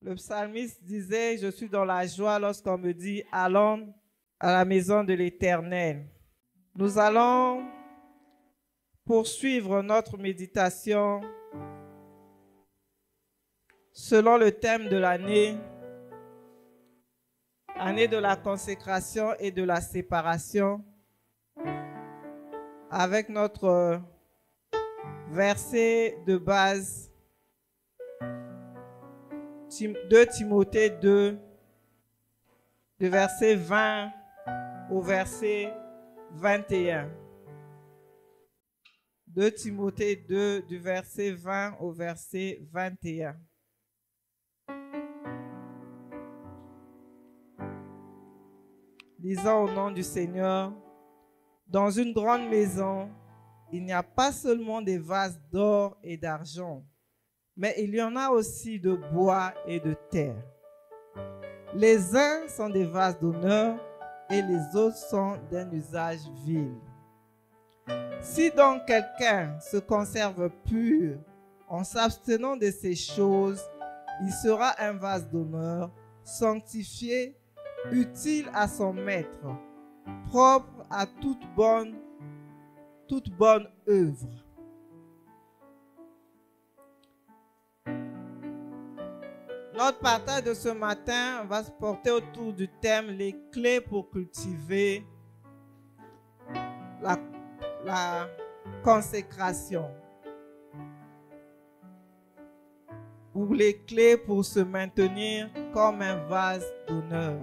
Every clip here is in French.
Le psalmiste disait, je suis dans la joie lorsqu'on me dit, allons à la maison de l'Éternel. Nous allons poursuivre notre méditation selon le thème de l'année, année de la consécration et de la séparation, avec notre verset de base, 2 Timothée 2, du verset 20 au verset 21. 2 Timothée 2, du verset 20 au verset 21. Lisons au nom du Seigneur. Dans une grande maison, il n'y a pas seulement des vases d'or et d'argent, mais il y en a aussi de bois et de terre. Les uns sont des vases d'honneur et les autres sont d'un usage vil. Si donc quelqu'un se conserve pur en s'abstenant de ces choses, il sera un vase d'honneur, sanctifié, utile à son maître, propre à toute bonne œuvre. Notre partage de ce matin va se porter autour du thème les clés pour cultiver la consécration, ou les clés pour se maintenir comme un vase d'honneur.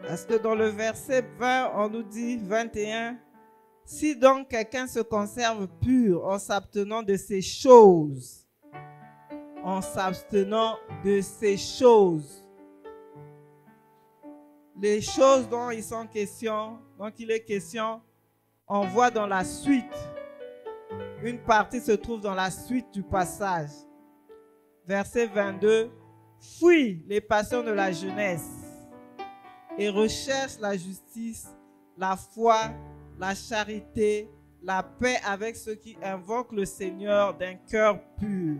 Parce que dans le verset 20, on nous dit 21, si donc quelqu'un se conserve pur en s'abstenant de ces choses, les choses dont il est question, on voit dans la suite, une partie se trouve dans la suite du passage. Verset 22, fuis les passions de la jeunesse et recherche la justice, la foi, la charité, la paix avec ceux qui invoquent le Seigneur d'un cœur pur.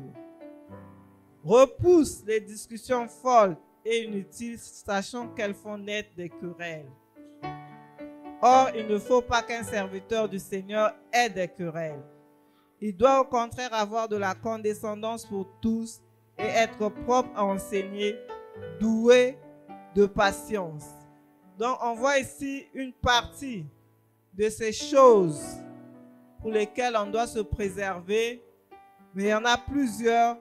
Repousse les discussions folles et inutiles, sachant qu'elles font naître des querelles. Or, il ne faut pas qu'un serviteur du Seigneur ait des querelles. Il doit au contraire avoir de la condescendance pour tous et être propre à enseigner, doué de patience. Donc, on voit ici une partie de ces choses pour lesquelles on doit se préserver, mais il y en a plusieurs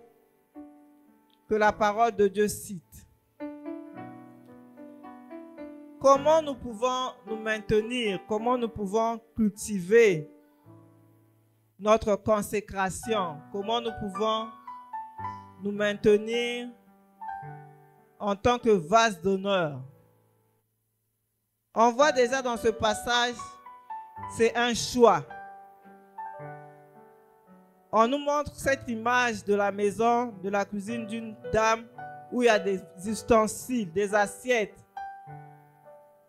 que la parole de Dieu cite. Comment nous pouvons nous maintenir, comment nous pouvons cultiver notre consécration, comment nous pouvons nous maintenir en tant que vase d'honneur. On voit déjà dans ce passage, c'est un choix. On nous montre cette image de la maison, de la cuisine d'une dame où il y a des ustensiles, des assiettes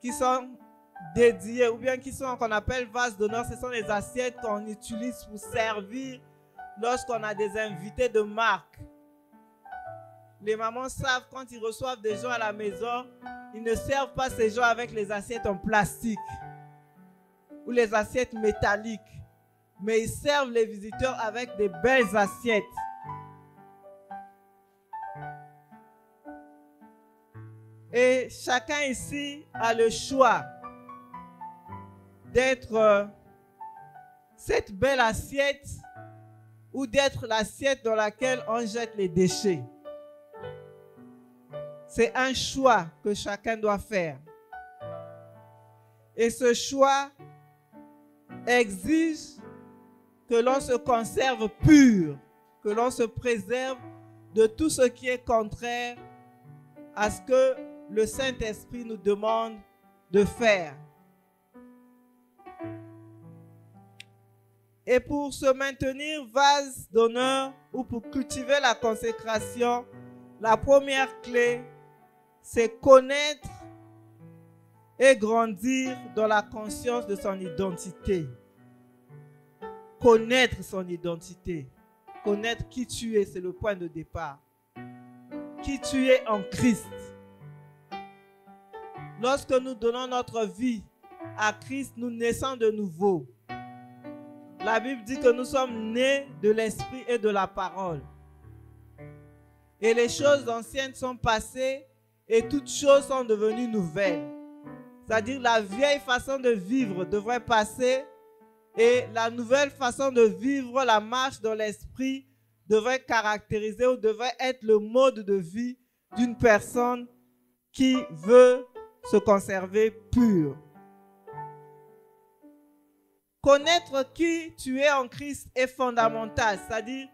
qui sont dédiées ou bien qu'on appelle vases d'honneur. Ce sont les assiettes qu'on utilise pour servir lorsqu'on a des invités de marque. Les mamans savent quand ils reçoivent des gens à la maison, ils ne servent pas ces gens avec les assiettes en plastique ou les assiettes métalliques, mais ils servent les visiteurs avec des belles assiettes. Et chacun ici a le choix d'être cette belle assiette ou d'être l'assiette dans laquelle on jette les déchets. C'est un choix que chacun doit faire. Et ce choix exige que l'on se conserve pur, que l'on se préserve de tout ce qui est contraire à ce que le Saint-Esprit nous demande de faire. Et pour se maintenir vase d'honneur ou pour cultiver la consécration, la première clé, c'est connaître et grandir dans la conscience de son identité. connaître son identité. Connaître qui tu es, c'est le point de départ. Qui tu es en Christ. Lorsque nous donnons notre vie à Christ, nous naissons de nouveau. La Bible dit que nous sommes nés de l'Esprit et de la parole. Et les choses anciennes sont passées et toutes choses sont devenues nouvelles. C'est-à-dire la vieille façon de vivre devrait passer et la nouvelle façon de vivre, la marche dans l'Esprit, devrait caractériser ou devrait être le mode de vie d'une personne qui veut se conserver pure. Connaître qui tu es en Christ est fondamental, c'est-à-dire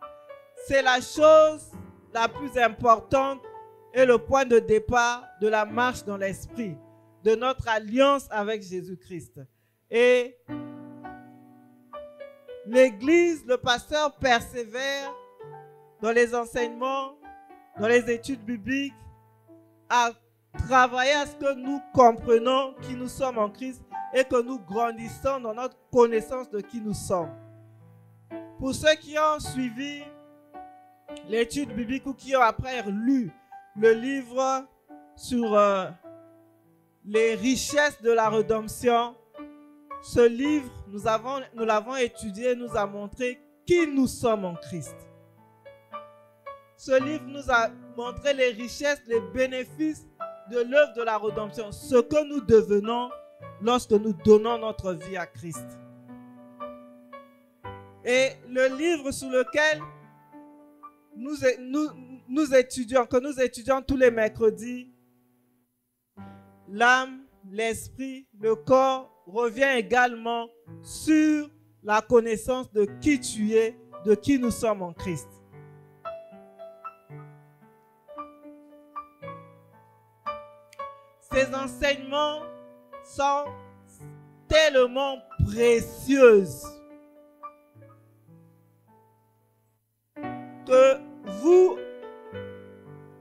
c'est la chose la plus importante et le point de départ de la marche dans l'Esprit, de notre alliance avec Jésus-Christ. Et l'Église, le pasteur persévère dans les enseignements, dans les études bibliques, à travailler à ce que nous comprenons qui nous sommes en Christ et que nous grandissons dans notre connaissance de qui nous sommes. Pour ceux qui ont suivi l'étude biblique ou qui ont après lu le livre sur les richesses de la rédemption, ce livre, nous l'avons étudié, nous a montré qui nous sommes en Christ. Ce livre nous a montré les richesses, les bénéfices de l'œuvre de la rédemption, ce que nous devenons lorsque nous donnons notre vie à Christ. Et le livre sur lequel nous étudions tous les mercredis, l'âme, l'esprit, le corps, revient également sur la connaissance de qui tu es, de qui nous sommes en Christ. Ces enseignements sont tellement précieux que vous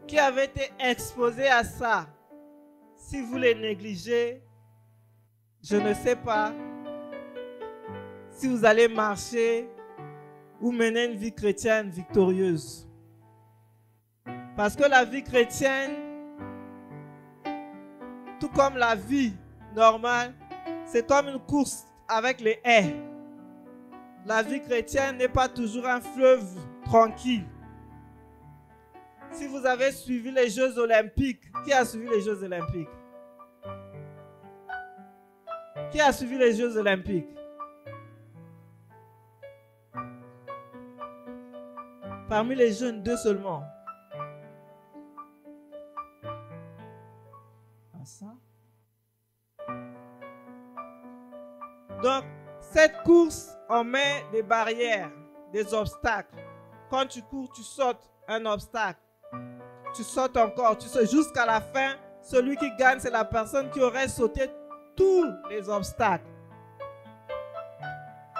qui avez été exposés à ça, si vous les négligez, je ne sais pas si vous allez marcher ou mener une vie chrétienne victorieuse. Parce que la vie chrétienne, tout comme la vie normale, c'est comme une course avec les haies. La vie chrétienne n'est pas toujours un fleuve tranquille. Si vous avez suivi les Jeux Olympiques, qui a suivi les Jeux Olympiques? Qui a suivi les Jeux Olympiques? Parmi les jeunes, 2 seulement. Ça. Donc, cette course, on met des barrières, des obstacles. Quand tu cours, tu sautes un obstacle. Tu sautes encore, tu sautes jusqu'à la fin. Celui qui gagne, c'est la personne qui aurait sauté tous les obstacles.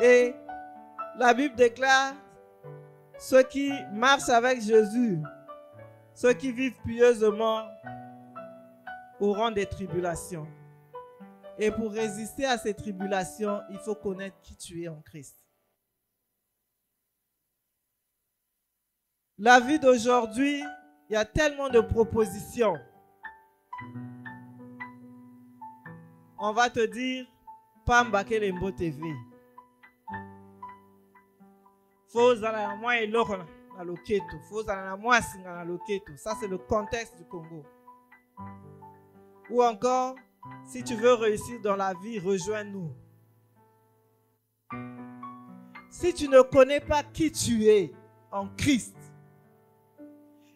Et la Bible déclare, ceux qui marchent avec Jésus, ceux qui vivent pieusement, auront des tribulations. Et pour résister à ces tribulations, il faut connaître qui tu es en Christ. La vie d'aujourd'hui, il y a tellement de propositions. On va te dire, Pamba Kelembo TV. Faut zala moi et l'autre na loketo. Faut zala moi singa na loketo. Ça c'est le contexte du Congo. Ou encore, si tu veux réussir dans la vie, rejoins-nous. Si tu ne connais pas qui tu es en Christ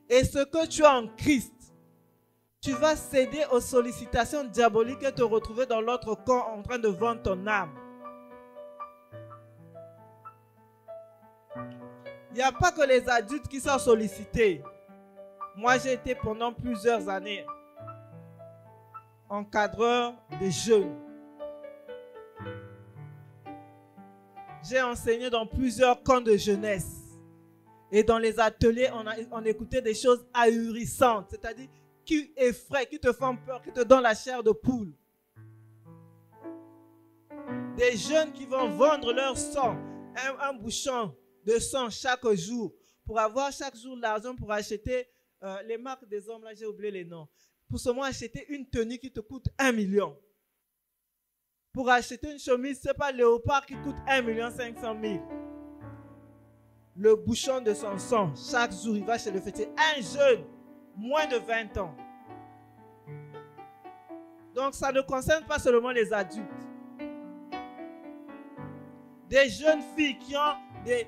et ce que tu as en Christ, tu vas céder aux sollicitations diaboliques et te retrouver dans l'autre camp en train de vendre ton âme. Il n'y a pas que les adultes qui sont sollicités. Moi, j'ai été pendant plusieurs années encadreur de jeunes. J'ai enseigné dans plusieurs camps de jeunesse. Et dans les ateliers, on écoutait des choses ahurissantes, c'est-à-dire qui effraient, qui te font peur, qui te donnent la chair de poule. Des jeunes qui vont vendre leur sang, un bouchon de sang chaque jour pour avoir chaque jour l'argent pour acheter les marques des hommes, là j'ai oublié les noms, pour seulement acheter une tenue qui te coûte 1 million. Pour acheter une chemise, ce n'est pas Léopard qui coûte 1,5 million. Le bouchon de son sang, chaque jour, il va chez le fêtier. Un jeune, moins de 20 ans. Donc, ça ne concerne pas seulement les adultes. Des jeunes filles qui ont des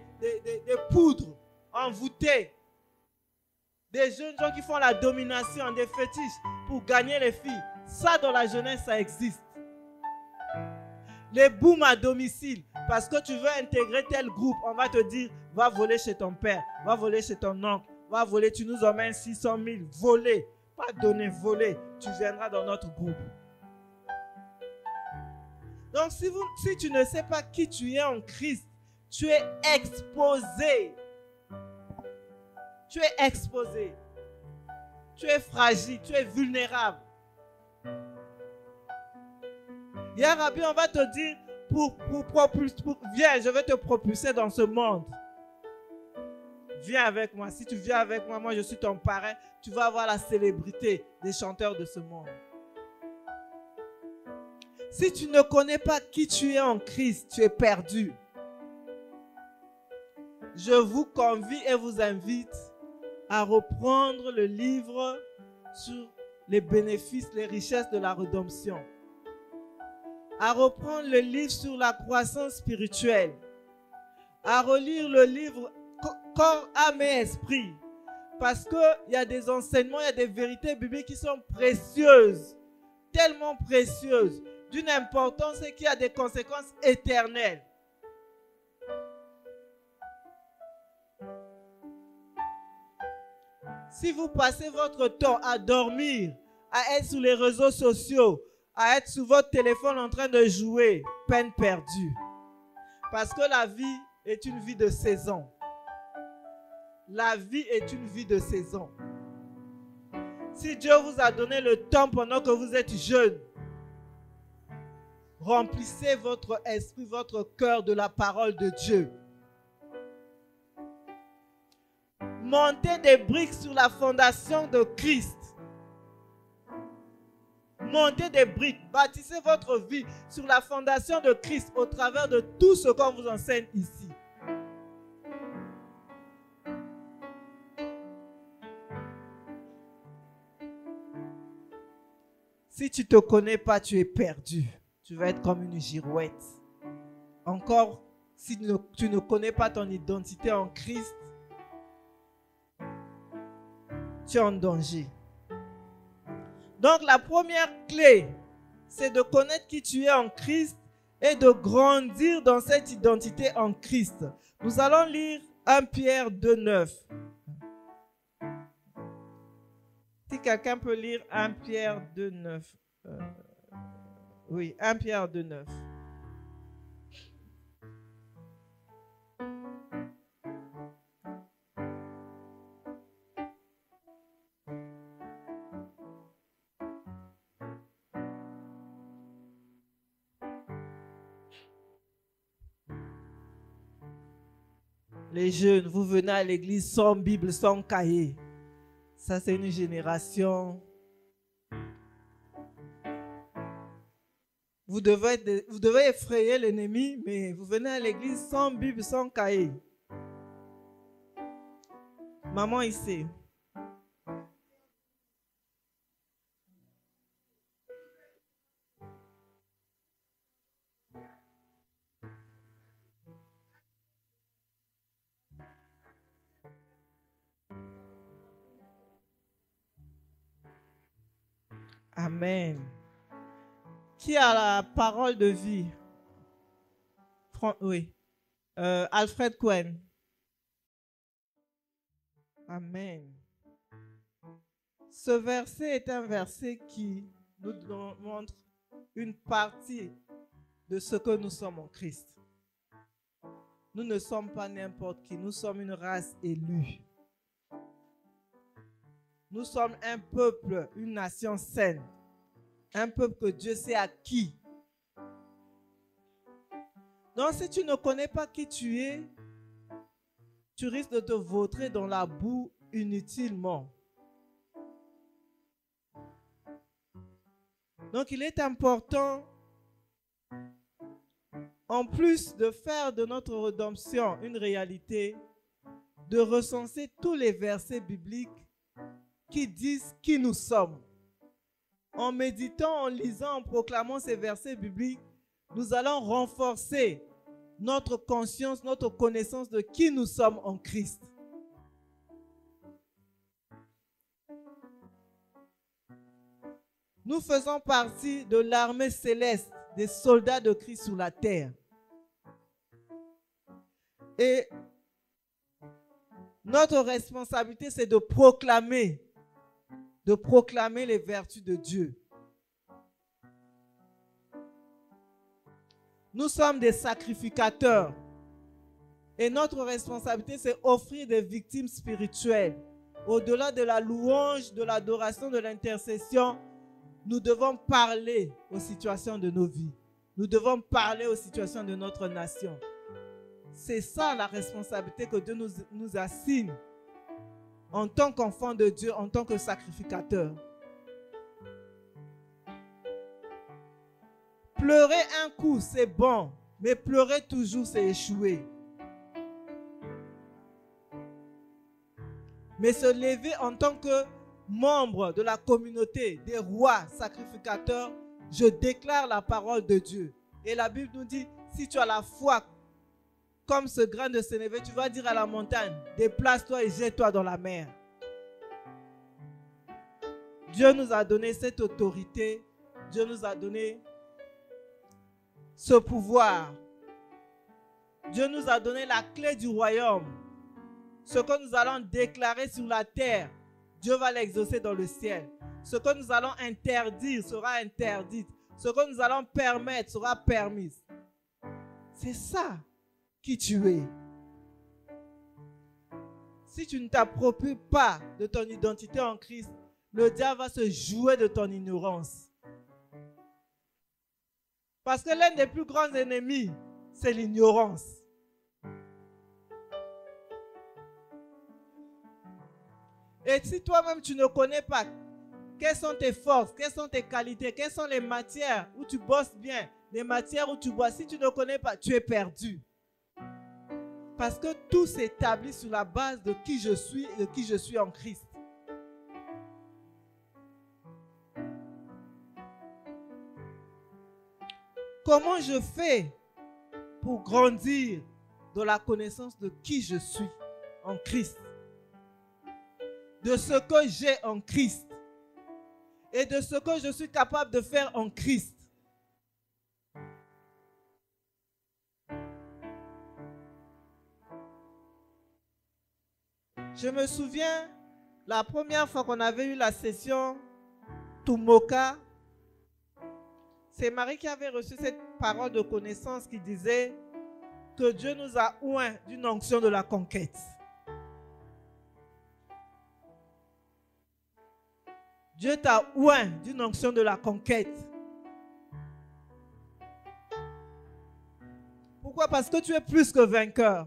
poudres envoûtées. Des jeunes gens qui font la domination, des fétiches pour gagner les filles. Ça, dans la jeunesse, ça existe. Les booms à domicile, parce que tu veux intégrer tel groupe, on va te dire, va voler chez ton père, va voler chez ton oncle, va voler, tu nous emmènes 600 000, voler, pas donner, voler, tu viendras dans notre groupe. Donc si tu ne sais pas qui tu es en Christ, tu es exposé. Tu es exposé. Tu es fragile, tu es vulnérable. Hier, Rabbi, on va te dire, viens, je vais te propulser dans ce monde. Viens avec moi. Si tu viens avec moi, moi je suis ton parrain, tu vas avoir la célébrité des chanteurs de ce monde. Si tu ne connais pas qui tu es en Christ, tu es perdu. Je vous convie et vous invite à reprendre le livre sur les bénéfices, les richesses de la rédemption. À reprendre le livre sur la croissance spirituelle, à relire le livre Corps, âme et esprit, parce qu'il y a des enseignements, il y a des vérités bibliques qui sont précieuses, tellement précieuses, d'une importance et qui a des conséquences éternelles. Si vous passez votre temps à dormir, à être sur les réseaux sociaux, à être sur votre téléphone en train de jouer, peine perdue. Parce que la vie est une vie de saison. La vie est une vie de saison. Si Dieu vous a donné le temps pendant que vous êtes jeune, remplissez votre esprit, votre cœur de la parole de Dieu. Montez des briques sur la fondation de Christ. Montez des briques, bâtissez votre vie sur la fondation de Christ au travers de tout ce qu'on vous enseigne ici. Si tu ne te connais pas, tu es perdu. Tu vas être comme une girouette. Encore, si tu ne connais pas ton identité en Christ, tu es en danger. Donc la première clé, c'est de connaître qui tu es en Christ et de grandir dans cette identité en Christ. Nous allons lire 1 Pierre 2,9. Si quelqu'un peut lire 1 Pierre 2,9. Oui, 1 Pierre 2,9. Les jeunes, vous venez à l'église sans Bible, sans cahier. Ça, c'est une génération. Vous devez effrayer l'ennemi, mais vous venez à l'église sans Bible, sans cahier. Maman ici. Amen. Qui a la parole de vie? Oui. Alfred Cohen. Amen. Ce verset est un verset qui nous montre une partie de ce que nous sommes en Christ. Nous ne sommes pas n'importe qui, nous sommes une race élue. Nous sommes un peuple, une nation saine. Un peuple que Dieu s'est acquis. Donc si tu ne connais pas qui tu es, tu risques de te vautrer dans la boue inutilement. Donc il est important, en plus de faire de notre rédemption une réalité, de recenser tous les versets bibliques qui disent qui nous sommes. En méditant, en lisant, en proclamant ces versets bibliques, nous allons renforcer notre conscience, notre connaissance de qui nous sommes en Christ. Nous faisons partie de l'armée céleste des soldats de Christ sur la terre. Et notre responsabilité, c'est de proclamer les vertus de Dieu. Nous sommes des sacrificateurs. Et notre responsabilité, c'est offrir des victimes spirituelles. Au-delà de la louange, de l'adoration, de l'intercession, nous devons parler aux situations de nos vies. Nous devons parler aux situations de notre nation. C'est ça la responsabilité que Dieu nous assigne en tant qu'enfant de Dieu, en tant que sacrificateur. Pleurer un coup, c'est bon, mais pleurer toujours, c'est échouer. Mais se lever en tant que membre de la communauté des rois sacrificateurs, je déclare la parole de Dieu. Et la Bible nous dit, si tu as la foi comme ce grain de sénévé, tu vas dire à la montagne, déplace-toi et jette-toi dans la mer. Dieu nous a donné cette autorité, Dieu nous a donné ce pouvoir. Dieu nous a donné la clé du royaume. Ce que nous allons déclarer sur la terre, Dieu va l'exaucer dans le ciel. Ce que nous allons interdire sera interdit. Ce que nous allons permettre sera permis. C'est ça qui tu es. Si tu ne t'appropries pas de ton identité en Christ, le diable va se jouer de ton ignorance. Parce que l'un des plus grands ennemis, c'est l'ignorance. Et si toi-même tu ne connais pas quelles sont tes forces, quelles sont tes qualités, quelles sont les matières où tu bosses bien, les matières où tu bois, si tu ne connais pas, tu es perdu. Parce que tout s'établit sur la base de qui je suis et de qui je suis en Christ. Comment je fais pour grandir dans la connaissance de qui je suis en Christ? De ce que j'ai en Christ et de ce que je suis capable de faire en Christ. Je me souviens la première fois qu'on avait eu la session Tumoka, c'est Marie qui avait reçu cette parole de connaissance qui disait que Dieu nous a oints d'une onction de la conquête. Dieu t'a oint d'une onction de la conquête. Pourquoi? Parce que tu es plus que vainqueur.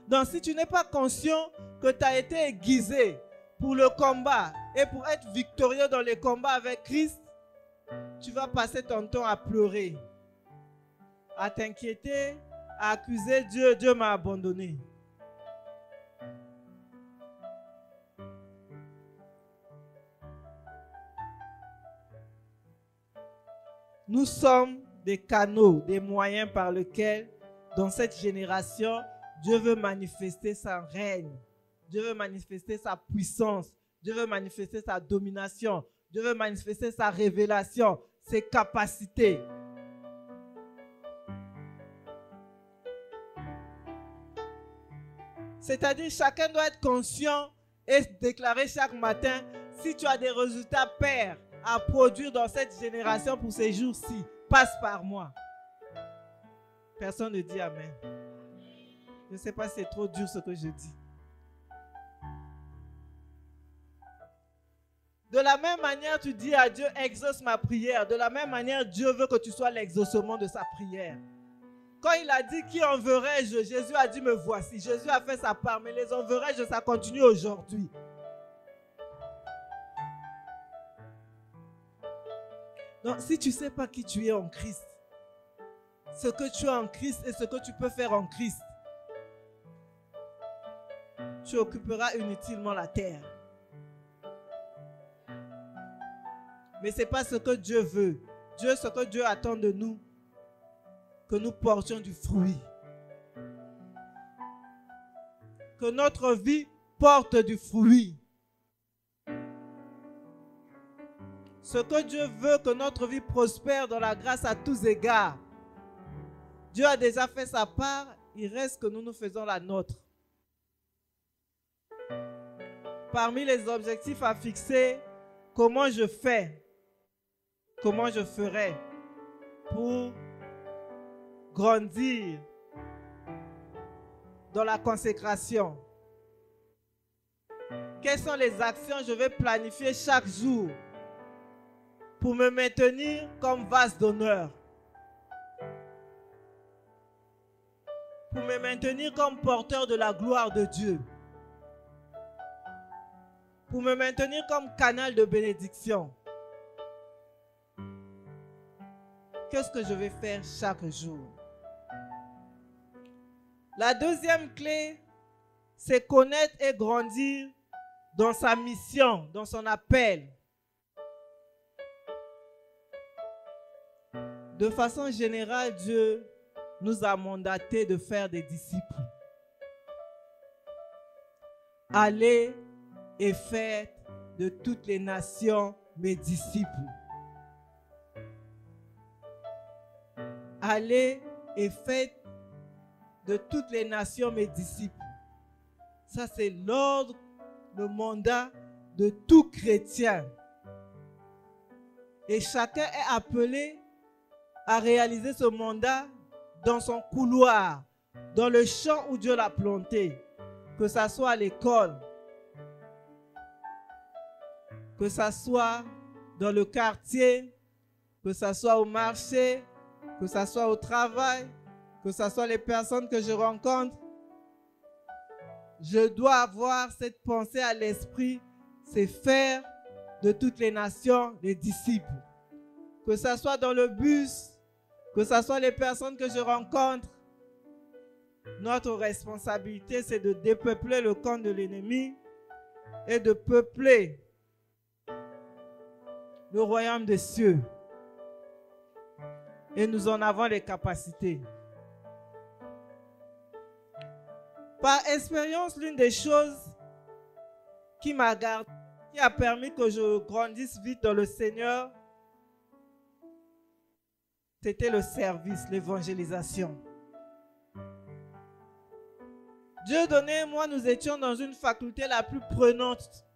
Donc si tu n'es pas conscient que tu as été aiguisé pour le combat et pour être victorieux dans les combats avec Christ, tu vas passer ton temps à pleurer, à t'inquiéter, à accuser Dieu. Dieu m'a abandonné. Nous sommes des canaux, des moyens par lesquels, dans cette génération, Dieu veut manifester son règne. Dieu veut manifester sa puissance. Dieu veut manifester sa domination. Dieu veut manifester sa révélation, ses capacités. C'est-à-dire, chacun doit être conscient et déclarer chaque matin, si tu as des résultats pairs à produire dans cette génération pour ces jours-ci, passe par moi. Personne ne dit amen. Je ne sais pas si c'est trop dur ce que je dis. De la même manière, tu dis à Dieu, exauce ma prière. De la même manière, Dieu veut que tu sois l'exaucement de sa prière. Quand il a dit, qui enverrai-je? Jésus a dit, me voici. Jésus a fait sa part, mais les enverrai-je, ça continue aujourd'hui. Donc, si tu ne sais pas qui tu es en Christ, ce que tu es en Christ et ce que tu peux faire en Christ, tu occuperas inutilement la terre. Mais ce n'est pas ce que Dieu veut. Ce que Dieu attend de nous, que nous portions du fruit. Que notre vie porte du fruit. Ce que Dieu veut, que notre vie prospère dans la grâce à tous égards. Dieu a déjà fait sa part, il reste que nous nous faisons la nôtre. Parmi les objectifs à fixer, comment je fais, comment je ferai pour grandir dans la consécration. Quelles sont les actions que je vais planifier chaque jour pour me maintenir comme vase d'honneur, pour me maintenir comme porteur de la gloire de Dieu, pour me maintenir comme canal de bénédiction. Qu'est-ce que je vais faire chaque jour? La deuxième clé, c'est connaître et grandir dans sa mission, dans son appel. De façon générale, Dieu nous a mandatés de faire des disciples. Allez et faites de toutes les nations mes disciples. Allez et faites de toutes les nations mes disciples. Ça, c'est l'ordre, le mandat de tout chrétien. Et chacun est appelé à réaliser ce mandat dans son couloir, dans le champ où Dieu l'a planté, que ce soit à l'école, que ce soit dans le quartier, que ce soit au marché, que ce soit au travail, que ce soit les personnes que je rencontre. Je dois avoir cette pensée à l'esprit, c'est faire de toutes les nations des disciples. Que ce soit dans le bus, que ce soit les personnes que je rencontre, notre responsabilité, c'est de dépeupler le camp de l'ennemi et de peupler le royaume des cieux. Et nous en avons les capacités. Par expérience, l'une des choses qui m'a gardé, qui a permis que je grandisse vite dans le Seigneur, c'était le service, l'évangélisation. Dieu donné, moi, nous étions dans une faculté la plus prenante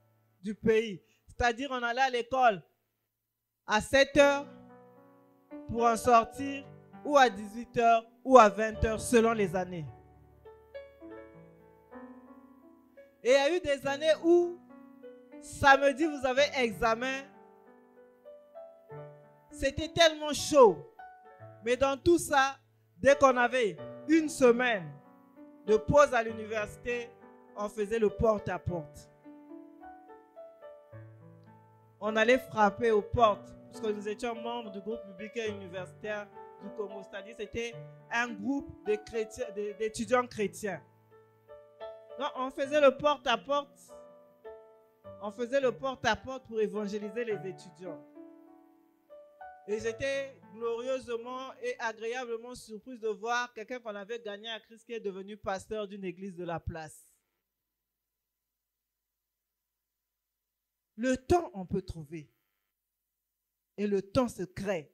du pays. C'est-à-dire, on allait à l'école à 7 heures pour en sortir, ou à 18 heures, ou à 20 heures, selon les années. Et il y a eu des années où, samedi, vous avez examen. C'était tellement chaud. Mais dans tout ça, dès qu'on avait une semaine de pause à l'université, on faisait le porte-à-porte. On allait frapper aux portes, parce que nous étions membres du groupe public et universitaire du Congo. C'est-à-dire c'était un groupe d'étudiants chrétiens. Donc, on faisait le porte-à-porte. On faisait le porte-à-porte pour évangéliser les étudiants. Et j'étais glorieusement et agréablement surprise de voir quelqu'un qu'on avait gagné à Christ qui est devenu pasteur d'une église de la place. Le temps, on peut trouver. Et le temps se crée.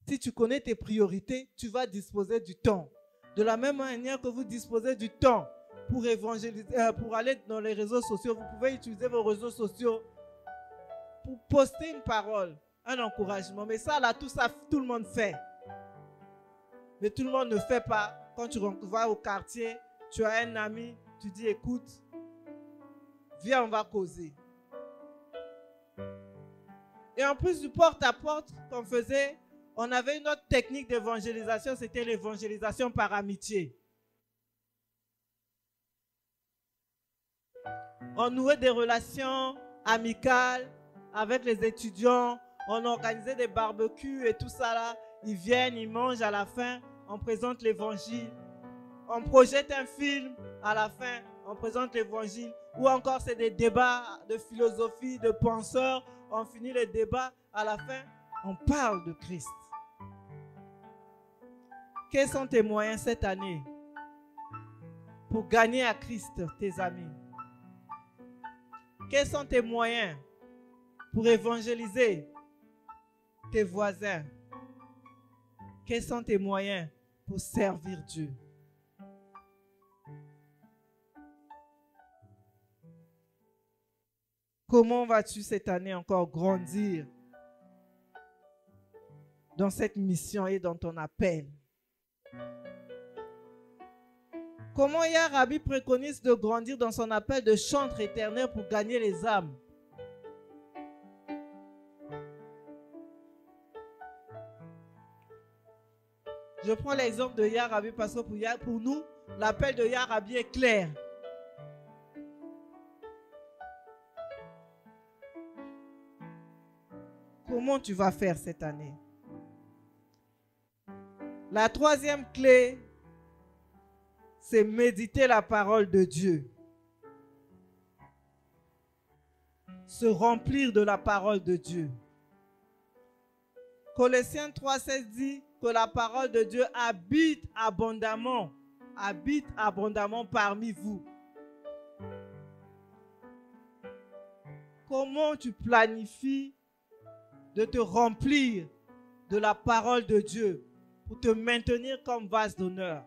Si tu connais tes priorités, tu vas disposer du temps. De la même manière que vous disposez du temps pour évangéliser, pour aller dans les réseaux sociaux, vous pouvez utiliser vos réseaux sociaux pour poster une parole, un encouragement. Mais ça, là, tout le monde fait. Mais tout le monde ne fait pas. Quand tu vas au quartier, tu as un ami, tu dis, écoute, viens, on va causer. Et en plus du porte-à-porte qu'on faisait, on avait une autre technique d'évangélisation, c'était l'évangélisation par amitié. On nouait des relations amicales avec les étudiants, on organisait des barbecues et tout ça là. Ils viennent, ils mangent, à la fin, on présente l'évangile. On projette un film, à la fin, on présente l'évangile. Ou encore, c'est des débats de philosophie, de penseurs. On finit les débats, à la fin, on parle de Christ. Quels sont tes moyens cette année pour gagner à Christ tes amis? Quels sont tes moyens pour évangéliser tes voisins? Quels sont tes moyens pour servir Dieu? Comment vas-tu cette année encore grandir dans cette mission et dans ton appel? Comment Yarabi préconise de grandir dans son appel de chantre éternel pour gagner les âmes? Je prends l'exemple de Yarabi parce que pour nous, l'appel de Yarabi est clair. Comment tu vas faire cette année? La troisième clé, c'est méditer la parole de Dieu. Se remplir de la parole de Dieu. Colossiens 3,16 dit que la parole de Dieu habite abondamment parmi vous. Comment tu planifies de te remplir de la parole de Dieu pour te maintenir comme vase d'honneur?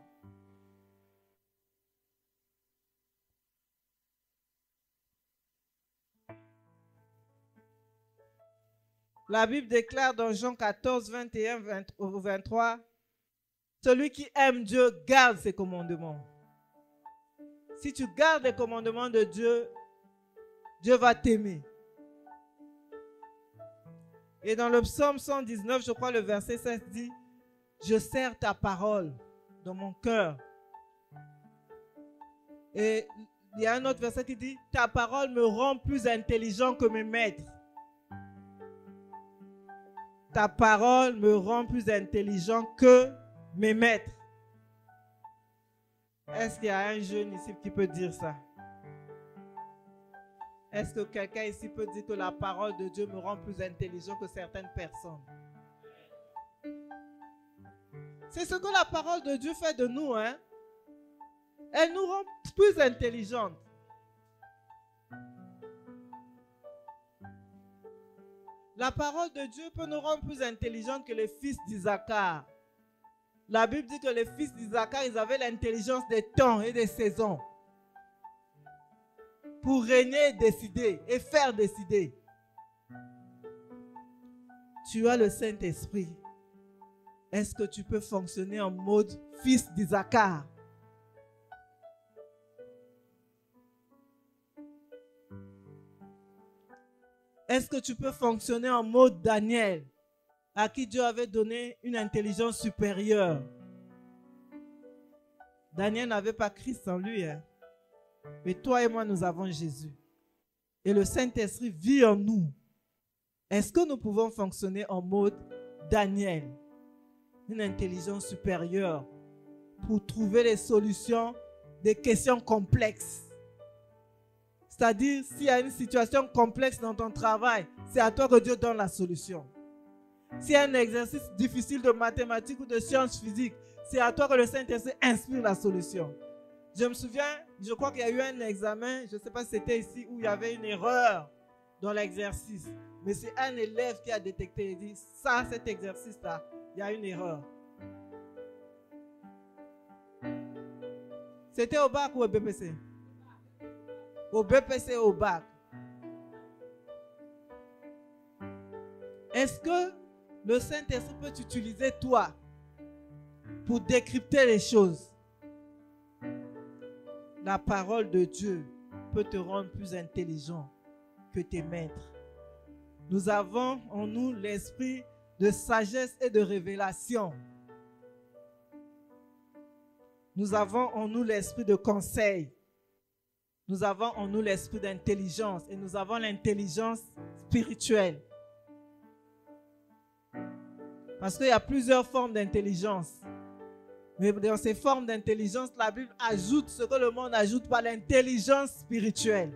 La Bible déclare dans Jean 14, 21 au 23, celui qui aime Dieu garde ses commandements. Si tu gardes les commandements de Dieu, Dieu va t'aimer. Et dans le psaume 119, je crois le verset 16 dit, je serre ta parole dans mon cœur. Et il y a un autre verset qui dit, ta parole me rend plus intelligent que mes maîtres. Ta parole me rend plus intelligent que mes maîtres. Est-ce qu'il y a un jeune ici qui peut dire ça? Est-ce que quelqu'un ici peut dire que la parole de Dieu me rend plus intelligent que certaines personnes? C'est ce que la parole de Dieu fait de nous, hein? Elle nous rend plus intelligentes. La parole de Dieu peut nous rendre plus intelligentes que les fils d'Isaacar. La Bible dit que les fils d'Isaacar, ils avaient l'intelligence des temps et des saisons pour régner et décider et faire décider. Tu as le Saint-Esprit. Est-ce que tu peux fonctionner en mode fils d'Isaacar? Est-ce que tu peux fonctionner en mode Daniel, à qui Dieu avait donné une intelligence supérieure? Daniel n'avait pas Christ en lui, hein? Mais toi et moi, nous avons Jésus. Et le Saint-Esprit vit en nous. Est-ce que nous pouvons fonctionner en mode Daniel, une intelligence supérieure, pour trouver les solutions des questions complexes? C'est-à-dire, s'il y a une situation complexe dans ton travail, c'est à toi que Dieu donne la solution. S'il y a un exercice difficile de mathématiques ou de sciences physiques, c'est à toi que le Saint-Esprit inspire la solution. Je me souviens, je crois qu'il y a eu un examen, je ne sais pas si c'était ici, où il y avait une erreur dans l'exercice. Mais c'est un élève qui a détecté et dit, ça, cet exercice-là, il y a une erreur. C'était au bac ou au BPC? Au BPC et au bac. Est-ce que le Saint-Esprit peut t'utiliser toi pour décrypter les choses? La parole de Dieu peut te rendre plus intelligent que tes maîtres. Nous avons en nous l'esprit de sagesse et de révélation. Nous avons en nous l'esprit de conseil. Nous avons en nous l'esprit d'intelligence et nous avons l'intelligence spirituelle. Parce qu'il y a plusieurs formes d'intelligence. Mais dans ces formes d'intelligence, la Bible ajoute ce que le monde n'ajoute pas, l'intelligence spirituelle.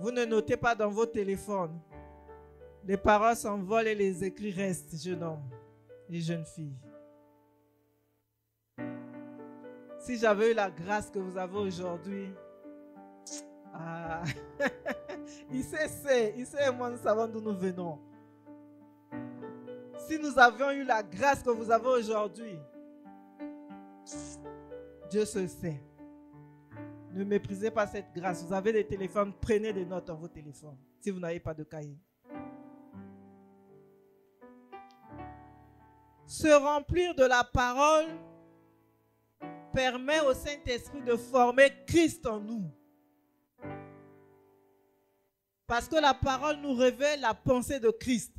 Vous ne notez pas dans vos téléphones. Les paroles s'envolent et les écrits restent, jeune homme et jeune fille. Si j'avais eu la grâce que vous avez aujourd'hui, il sait moi nous savons d'où nous venons. Si nous avions eu la grâce que vous avez aujourd'hui, Dieu se sait. Ne méprisez pas cette grâce. Vous avez des téléphones, prenez des notes dans vos téléphones si vous n'avez pas de cahier. Se remplir de la parole permet au Saint-Esprit de former Christ en nous. Parce que la parole nous révèle la pensée de Christ.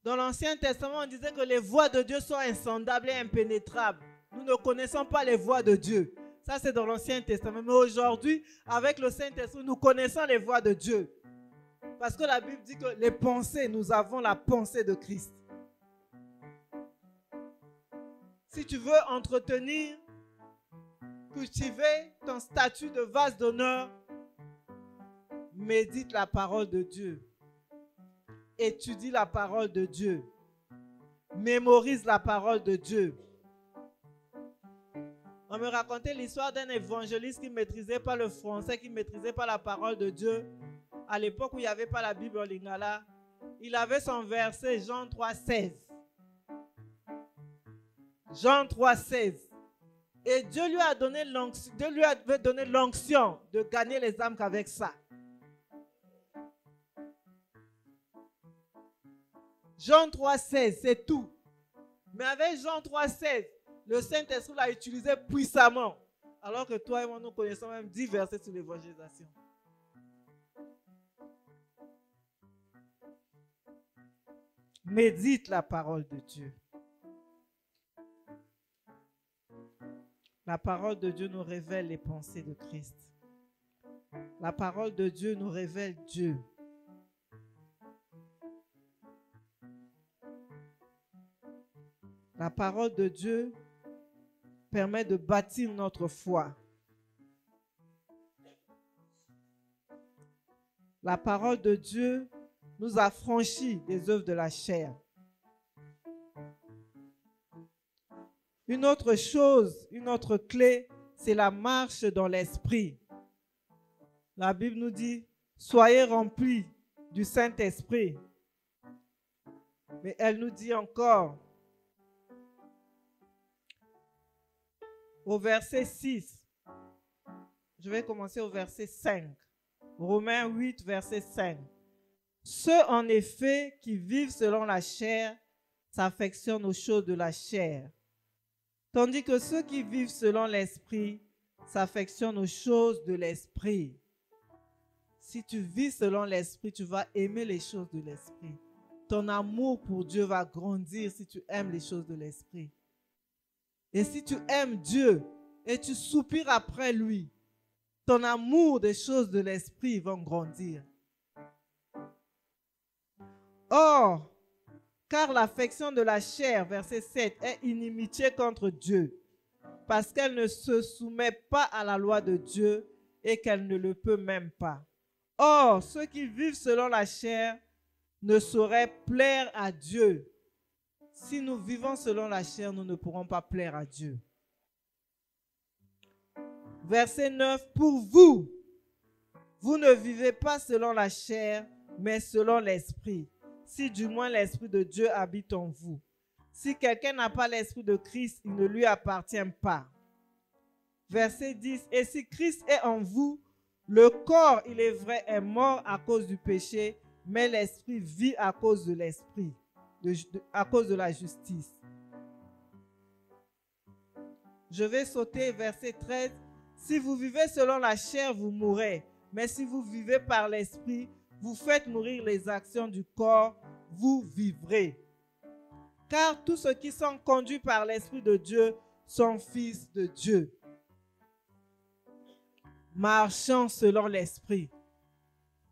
Dans l'Ancien Testament, on disait que les voies de Dieu sont insondables et impénétrables. Nous ne connaissons pas les voies de Dieu. Ça, c'est dans l'Ancien Testament. Mais aujourd'hui, avec le Saint-Esprit, nous connaissons les voies de Dieu. Parce que la Bible dit que les pensées, nous avons la pensée de Christ. Si tu veux entretenir, cultiver ton statut de vase d'honneur, médite la parole de Dieu. Étudie la parole de Dieu. Mémorise la parole de Dieu. On me racontait l'histoire d'un évangéliste qui ne maîtrisait pas le français, qui ne maîtrisait pas la parole de Dieu. À l'époque où il n'y avait pas la Bible en lingala, il avait son verset Jean 3,16. Jean 3,16. Et Dieu lui a donné l'onction de gagner les âmes qu'avec ça. Jean 3,16, c'est tout. Mais avec Jean 3,16, le Saint-Esprit l'a utilisé puissamment. Alors que toi et moi, nous connaissons même 10 versets sur l'évangélisation. Médite la parole de Dieu. La parole de Dieu nous révèle les pensées de Christ. La parole de Dieu nous révèle Dieu. La parole de Dieu permet de bâtir notre foi. La parole de Dieu nous affranchit des œuvres de la chair. Une autre chose, une autre clé, c'est la marche dans l'esprit. La Bible nous dit, soyez remplis du Saint-Esprit. Mais elle nous dit encore, au verset 6, je vais commencer au verset 5. Romains 8, verset 5. Ceux en effet qui vivent selon la chair s'affectionnent aux choses de la chair. Tandis que ceux qui vivent selon l'esprit s'affectionnent aux choses de l'esprit. Si tu vis selon l'esprit, tu vas aimer les choses de l'esprit. Ton amour pour Dieu va grandir si tu aimes les choses de l'esprit. Et si tu aimes Dieu et tu soupires après lui, ton amour des choses de l'esprit va grandir. Or, car l'affection de la chair, verset 7, est inimitié contre Dieu, parce qu'elle ne se soumet pas à la loi de Dieu et qu'elle ne le peut même pas. Or, ceux qui vivent selon la chair ne sauraient plaire à Dieu. Si nous vivons selon la chair, nous ne pourrons pas plaire à Dieu. Verset 9, pour vous, vous ne vivez pas selon la chair, mais selon l'esprit. Si du moins l'Esprit de Dieu habite en vous. Si quelqu'un n'a pas l'Esprit de Christ, il ne lui appartient pas. Verset 10. Et si Christ est en vous, le corps, il est vrai, est mort à cause du péché, mais l'Esprit vit à cause de l'Esprit, à cause de la justice. Je vais sauter, verset 13. Si vous vivez selon la chair, vous mourrez. Mais si vous vivez par l'esprit, vous faites mourir les actions du corps, vous vivrez. Car tous ceux qui sont conduits par l'Esprit de Dieu sont fils de Dieu. Marchons selon l'Esprit.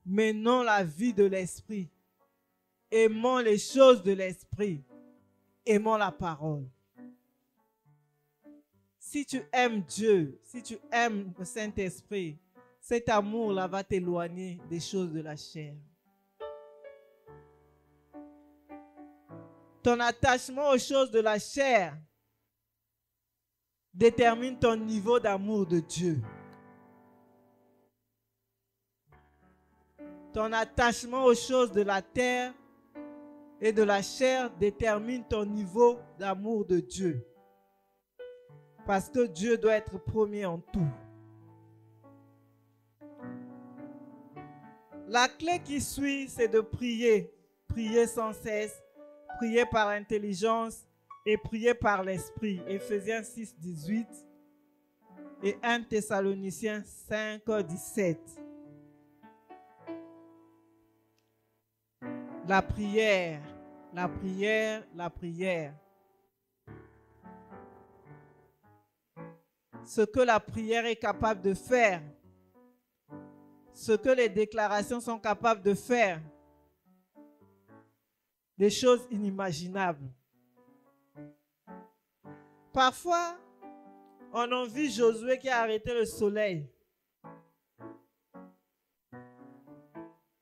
Menons la vie de l'Esprit. Aimons les choses de l'Esprit. Aimons la parole. Si tu aimes Dieu, si tu aimes le Saint-Esprit, cet amour-là va t'éloigner des choses de la chair. Ton attachement aux choses de la chair détermine ton niveau d'amour de Dieu. Ton attachement aux choses de la terre et de la chair détermine ton niveau d'amour de Dieu. Parce que Dieu doit être premier en tout. La clé qui suit, c'est de prier. Prier sans cesse, prier par l'intelligence et prier par l'esprit. Éphésiens 6, 18 et 1 Thessaloniciens 5, 17. La prière, la prière, la prière. Ce que la prière est capable de faire, ce que les déclarations sont capables de faire, des choses inimaginables. Parfois, on a vu Josué qui a arrêté le soleil.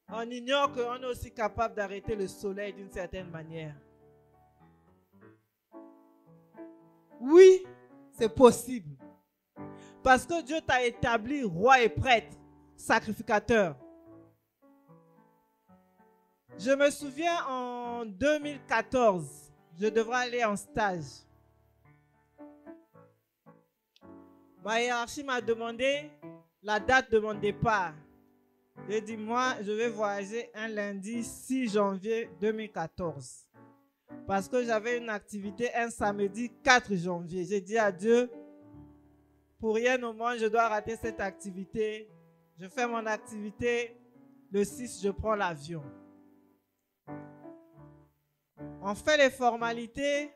On ignore qu'on est aussi capable d'arrêter le soleil d'une certaine manière. Oui, c'est possible. Parce que Dieu t'a établi roi et prêtre, sacrificateur. Je me souviens en 2014, je devrais aller en stage. Ma hiérarchie m'a demandé la date de mon départ. J'ai dit, moi, je vais voyager un lundi 6 janvier 2014. Parce que j'avais une activité un samedi 4 janvier. J'ai dit à Dieu, pour rien au monde, je dois rater cette activité. Je fais mon activité. Le 6, je prends l'avion. On fait les formalités.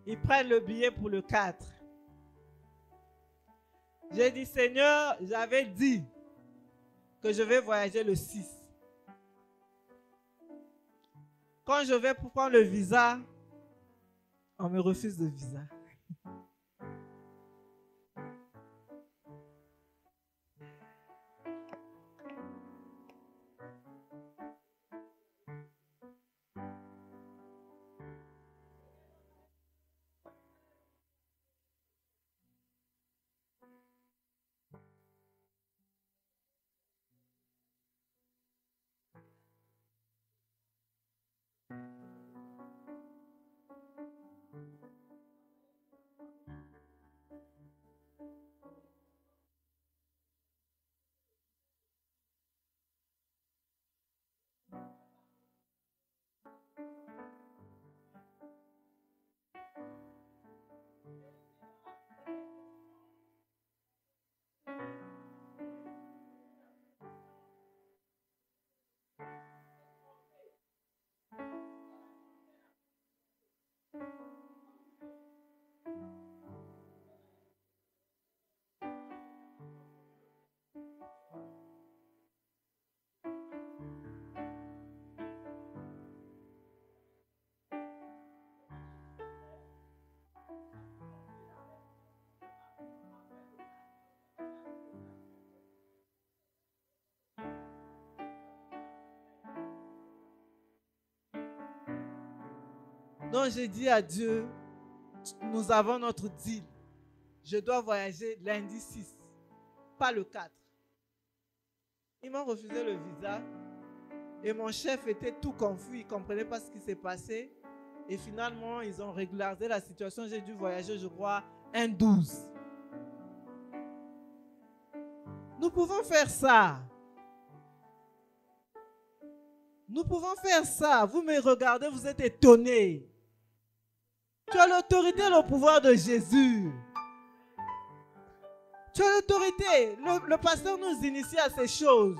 Ils prennent le billet pour le 4. J'ai dit, Seigneur, j'avais dit que je vais voyager le 6. Quand je vais pour prendre le visa, on me refuse le visa. Donc j'ai dit à Dieu, nous avons notre deal. Je dois voyager lundi 6, pas le 4. Ils m'ont refusé le visa et mon chef était tout confus, il ne comprenait pas ce qui s'est passé. Et finalement, ils ont régularisé la situation. J'ai dû voyager, je crois, un 12. Nous pouvons faire ça. Nous pouvons faire ça. Vous me regardez, vous êtes étonnés. Tu as l'autorité et le pouvoir de Jésus. Tu as l'autorité. Le pasteur nous initie à ces choses.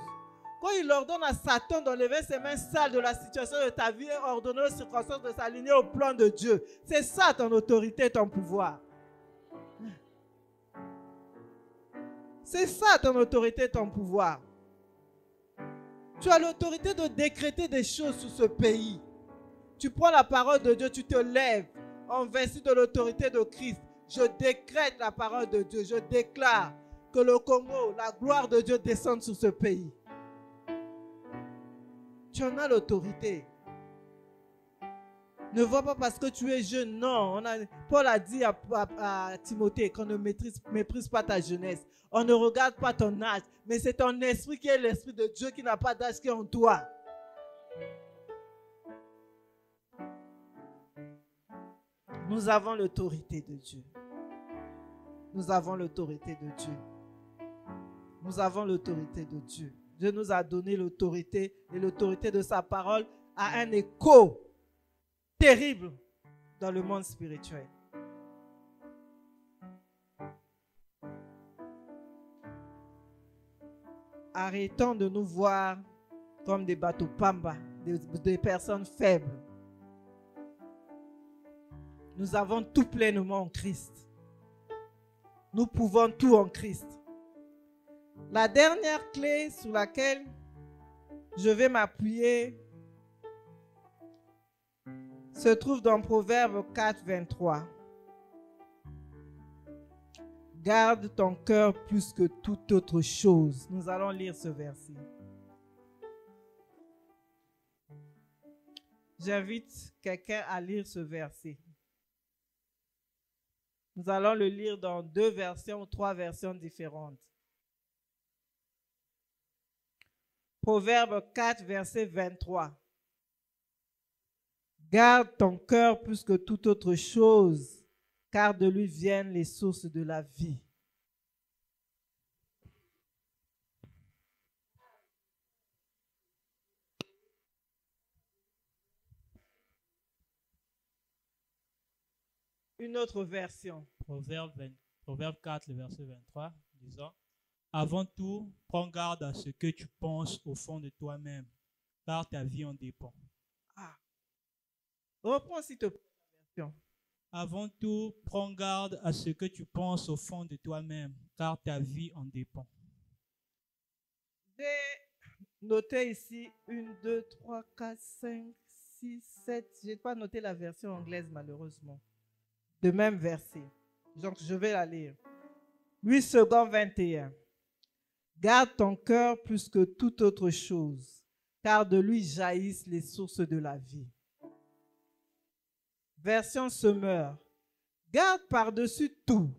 Quand il ordonne à Satan d'enlever ses mains sales de la situation de ta vie et ordonner aux circonstances de s'aligner au plan de Dieu, c'est ça ton autorité et ton pouvoir. C'est ça ton autorité et ton pouvoir. Tu as l'autorité de décréter des choses sur ce pays. Tu prends la parole de Dieu, tu te lèves en vertu de l'autorité de Christ. Je décrète la parole de Dieu. Je déclare que le Congo, la gloire de Dieu descende sur ce pays. Tu en as l'autorité. Ne vois pas parce que tu es jeune. Non. Paul a dit à Timothée qu'on ne méprise pas ta jeunesse. On ne regarde pas ton âge. Mais c'est ton esprit qui est l'esprit de Dieu qui n'a pas d'âge qui est en toi. Nous avons l'autorité de Dieu. Nous avons l'autorité de Dieu. Nous avons l'autorité de Dieu. Dieu nous a donné l'autorité et l'autorité de sa parole a un écho terrible dans le monde spirituel. Arrêtons de nous voir comme des bateaux pamba, des personnes faibles. Nous avons tout pleinement en Christ. Nous pouvons tout en Christ. La dernière clé sur laquelle je vais m'appuyer se trouve dans Proverbe 4, 23. Garde ton cœur plus que toute autre chose. Nous allons lire ce verset. J'invite quelqu'un à lire ce verset. Nous allons le lire dans 2 versions ou 3 versions différentes. Proverbe 4, verset 23. Garde ton cœur plus que toute autre chose, car de lui viennent les sources de la vie. Une autre version. Proverbe 4, le verset 23, disant: Avant tout, prends garde à ce que tu penses au fond de toi-même, car ta vie en dépend. Reprends s'il te plaît la version. Avant tout, prends garde à ce que tu penses au fond de toi-même, car ta vie en dépend. J'ai noté ici 1, 2, 3, 4, 5, 6, 7. Je n'ai pas noté la version anglaise malheureusement. De même verset. Donc je vais la lire. 8 secondes 21. Garde ton cœur plus que toute autre chose, car de lui jaillissent les sources de la vie. Version Semeur. Garde par-dessus tout.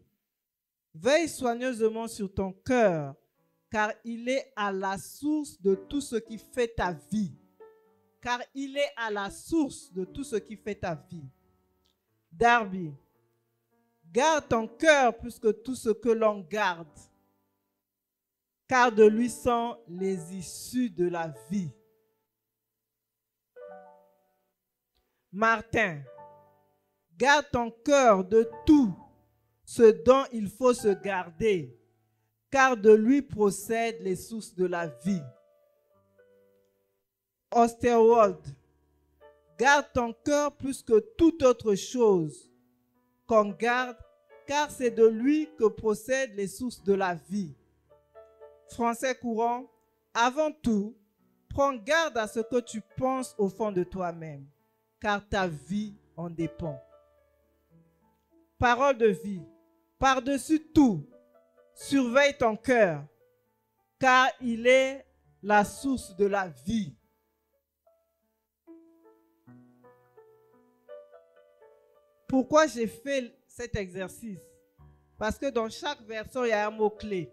Veille soigneusement sur ton cœur, car il est à la source de tout ce qui fait ta vie. Car il est à la source de tout ce qui fait ta vie. Darby. Garde ton cœur plus que tout ce que l'on garde, car de lui sont les issues de la vie. Martin. Garde ton cœur de tout ce dont il faut se garder, car de lui procèdent les sources de la vie. Osterwald. Garde ton cœur plus que toute autre chose qu'on garde, car c'est de lui que procèdent les sources de la vie. Français courant. Avant tout, prends garde à ce que tu penses au fond de toi-même, car ta vie en dépend. Parole de vie. Par-dessus tout, surveille ton cœur, car il est la source de la vie. Pourquoi j'ai fait cet exercice? Parce que dans chaque version, il y a un mot-clé.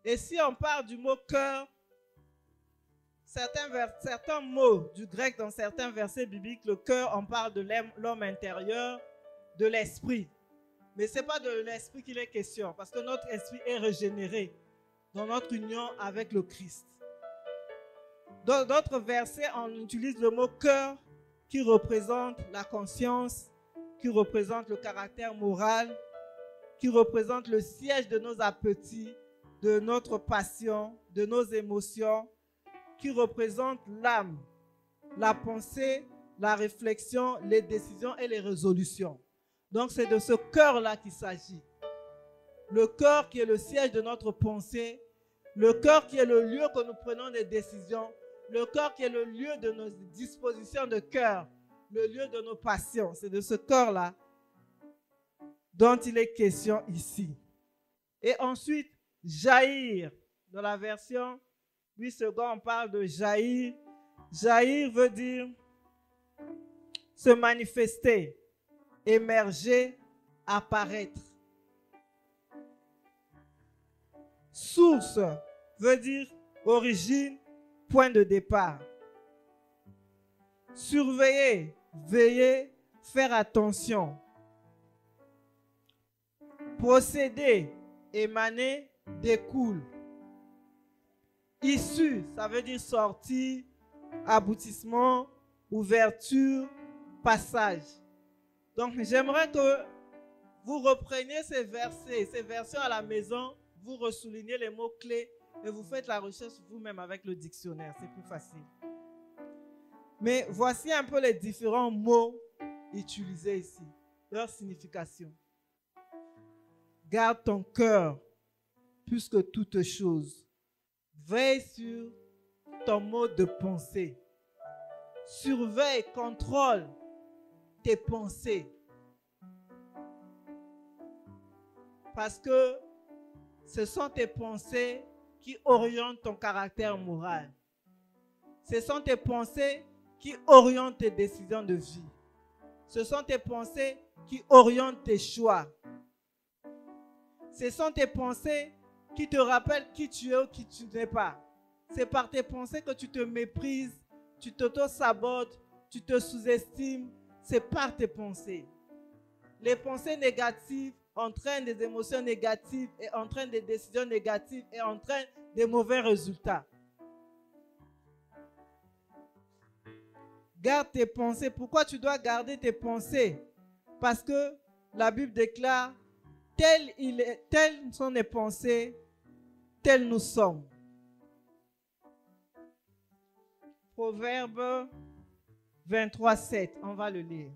Et si on parle du mot cœur, certains mots du grec dans certains versets bibliques, le cœur, on parle de l'homme intérieur, de l'esprit. Mais ce n'est pas de l'esprit qu'il est question, parce que notre esprit est régénéré dans notre union avec le Christ. Dans d'autres versets, on utilise le mot cœur qui représente la conscience, qui représente le caractère moral, qui représente le siège de nos appétits, de notre passion, de nos émotions, qui représente l'âme, la pensée, la réflexion, les décisions et les résolutions. Donc c'est de ce cœur-là qu'il s'agit. Le cœur qui est le siège de notre pensée, le cœur qui est le lieu que nous prenons des décisions, le cœur qui est le lieu de nos dispositions de cœur, le lieu de nos passions. C'est de ce cœur-là dont il est question ici. Et ensuite, jaillir. Dans la version 8 secondes, on parle de jaillir. Jaillir veut dire se manifester, émerger, apparaître. Source veut dire origine, point de départ. Surveiller, veiller, faire attention. Procéder, émaner, découle. Issue, ça veut dire sortie, aboutissement, ouverture, passage. Donc j'aimerais que vous repreniez ces versets, ces versions à la maison, vous ressoulignez les mots-clés et vous faites la recherche vous-même avec le dictionnaire, c'est plus facile. Mais voici un peu les différents mots utilisés ici, leur signification. Garde ton cœur plus que toute chose. Veille sur ton mode de pensée. Surveille, contrôle tes pensées. Parce que ce sont tes pensées qui orientent ton caractère moral. Ce sont tes pensées qui orientent tes décisions de vie. Ce sont tes pensées qui orientent tes choix. Ce sont tes pensées qui te rappellent qui tu es ou qui tu n'es pas. C'est par tes pensées que tu te méprises, tu t'auto-sabotes, tu te sous-estimes. C'est par tes pensées. Les pensées négatives entraînent des émotions négatives et entraînent des décisions négatives et entraînent des mauvais résultats. Garde tes pensées. Pourquoi tu dois garder tes pensées? Parce que la Bible déclare, telles sont les pensées, tels nous sommes. Proverbe 23, 7, on va le lire.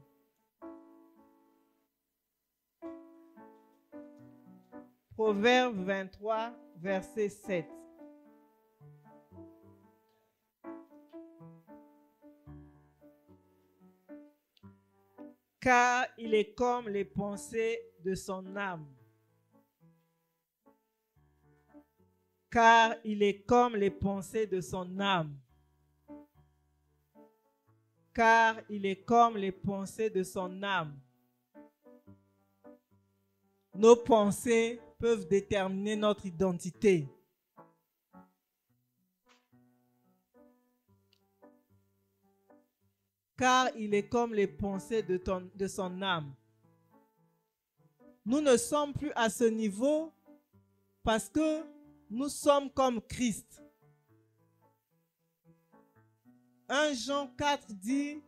Proverbe 23, verset 7. Car il est comme les pensées de son âme. Car il est comme les pensées de son âme. Car il est comme les pensées de son âme. Nos pensées peuvent déterminer notre identité. Car il est comme les pensées de son âme. Nous ne sommes plus à ce niveau parce que nous sommes comme Christ. 1 Jean 4 dit,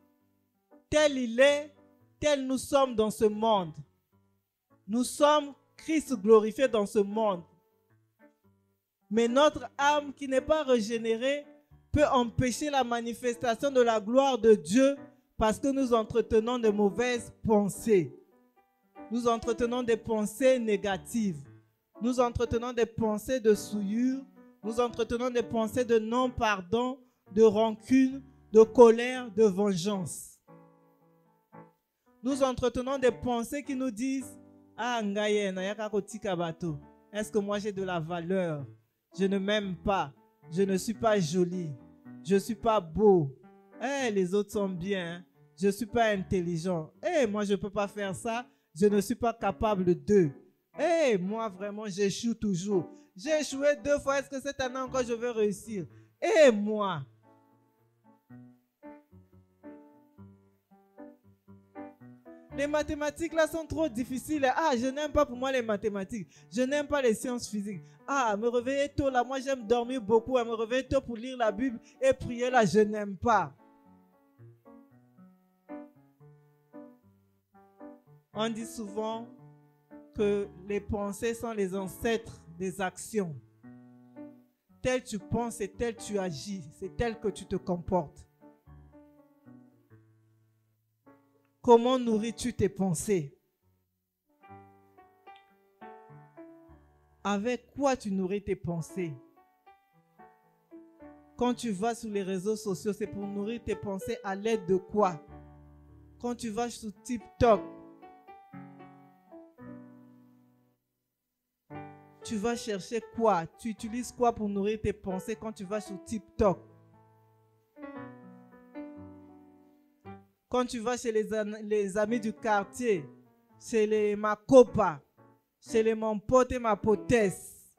tel il est, tel nous sommes dans ce monde. Nous sommes Christ glorifié dans ce monde. Mais notre âme qui n'est pas régénérée peut empêcher la manifestation de la gloire de Dieu parce que nous entretenons de mauvaises pensées. Nous entretenons des pensées négatives. Nous entretenons des pensées de souillure. Nous entretenons des pensées de non-pardon, de rancune, de colère, de vengeance. Nous entretenons des pensées qui nous disent « Ah, est-ce que moi j'ai de la valeur? Je ne m'aime pas. Je ne suis pas jolie. Je ne suis pas beau. Les autres sont bien. Je ne suis pas intelligent. Moi je ne peux pas faire ça. Je ne suis pas capable d'eux. Moi vraiment j'échoue toujours. J'ai échoué 2 fois. Est-ce que cette année encore je vais réussir? Moi. Les mathématiques là sont trop difficiles. Ah, je n'aime pas pour moi les mathématiques. Je n'aime pas les sciences physiques. Ah, me réveiller tôt là, moi j'aime dormir beaucoup. Me réveiller tôt pour lire la Bible et prier là, je n'aime pas. On dit souvent que les pensées sont les ancêtres des actions. Tel tu penses et tel tu agis, c'est tel que tu te comportes. Comment nourris-tu tes pensées? Avec quoi tu nourris tes pensées? Quand tu vas sur les réseaux sociaux, c'est pour nourrir tes pensées à l'aide de quoi? Quand tu vas sur TikTok, tu vas chercher quoi? Tu utilises quoi pour nourrir tes pensées quand tu vas sur TikTok? Quand tu vas chez les amis du quartier, chez les macopas, chez les mon pote et ma potesse,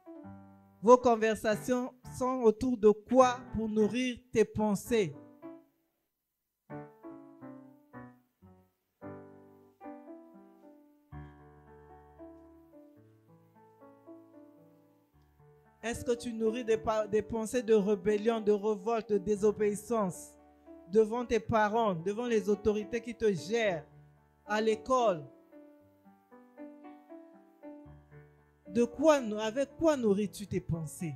vos conversations sont autour de quoi pour nourrir tes pensées? Est-ce que tu nourris des pensées de rébellion, de révolte, de désobéissance devant tes parents, devant les autorités qui te gèrent, à l'école? Avec quoi nourris-tu tes pensées?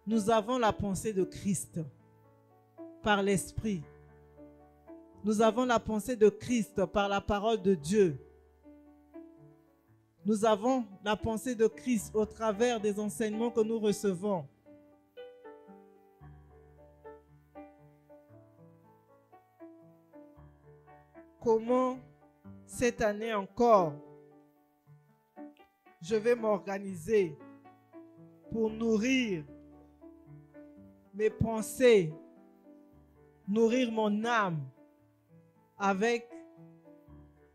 Nous avons la pensée de Christ par l'Esprit. Nous avons la pensée de Christ par la parole de Dieu. Nous avons la pensée de Christ au travers des enseignements que nous recevons. Comment cette année encore, je vais m'organiser pour nourrir mes pensées, nourrir mon âme avec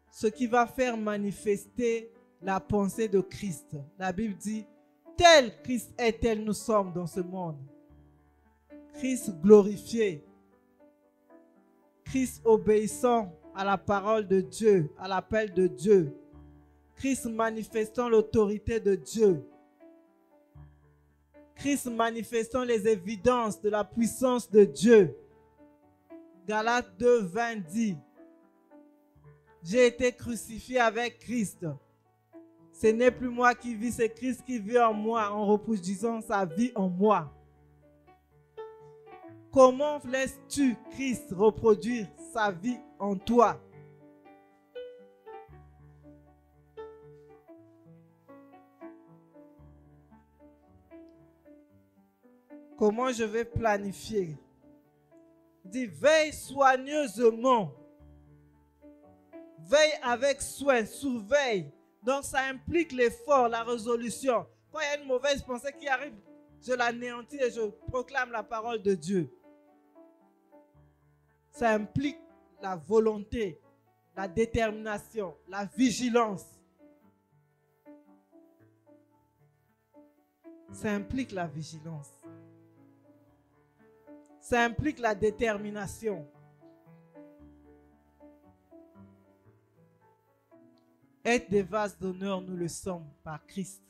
ce qui va faire manifester la pensée de Christ. La Bible dit, tel Christ est, tel nous sommes dans ce monde. Christ glorifié, Christ obéissant à la parole de Dieu, à l'appel de Dieu, Christ manifestant l'autorité de Dieu, Christ manifestant les évidences de la puissance de Dieu. Galates 2:20 dit, j'ai été crucifié avec Christ. Ce n'est plus moi qui vis, c'est Christ qui vit en moi, en reproduisant sa vie en moi. Comment laisses-tu Christ reproduire sa vie en toi? Comment je vais planifier? Dis, veille soigneusement. Veille avec soin, surveille. Donc ça implique l'effort, la résolution. Quand il y a une mauvaise pensée qui arrive, je l'anéantis et je proclame la parole de Dieu. Ça implique la volonté, la détermination, la vigilance. Ça implique la vigilance. Ça implique la détermination. Être des vases d'honneur, nous le sommes par Christ.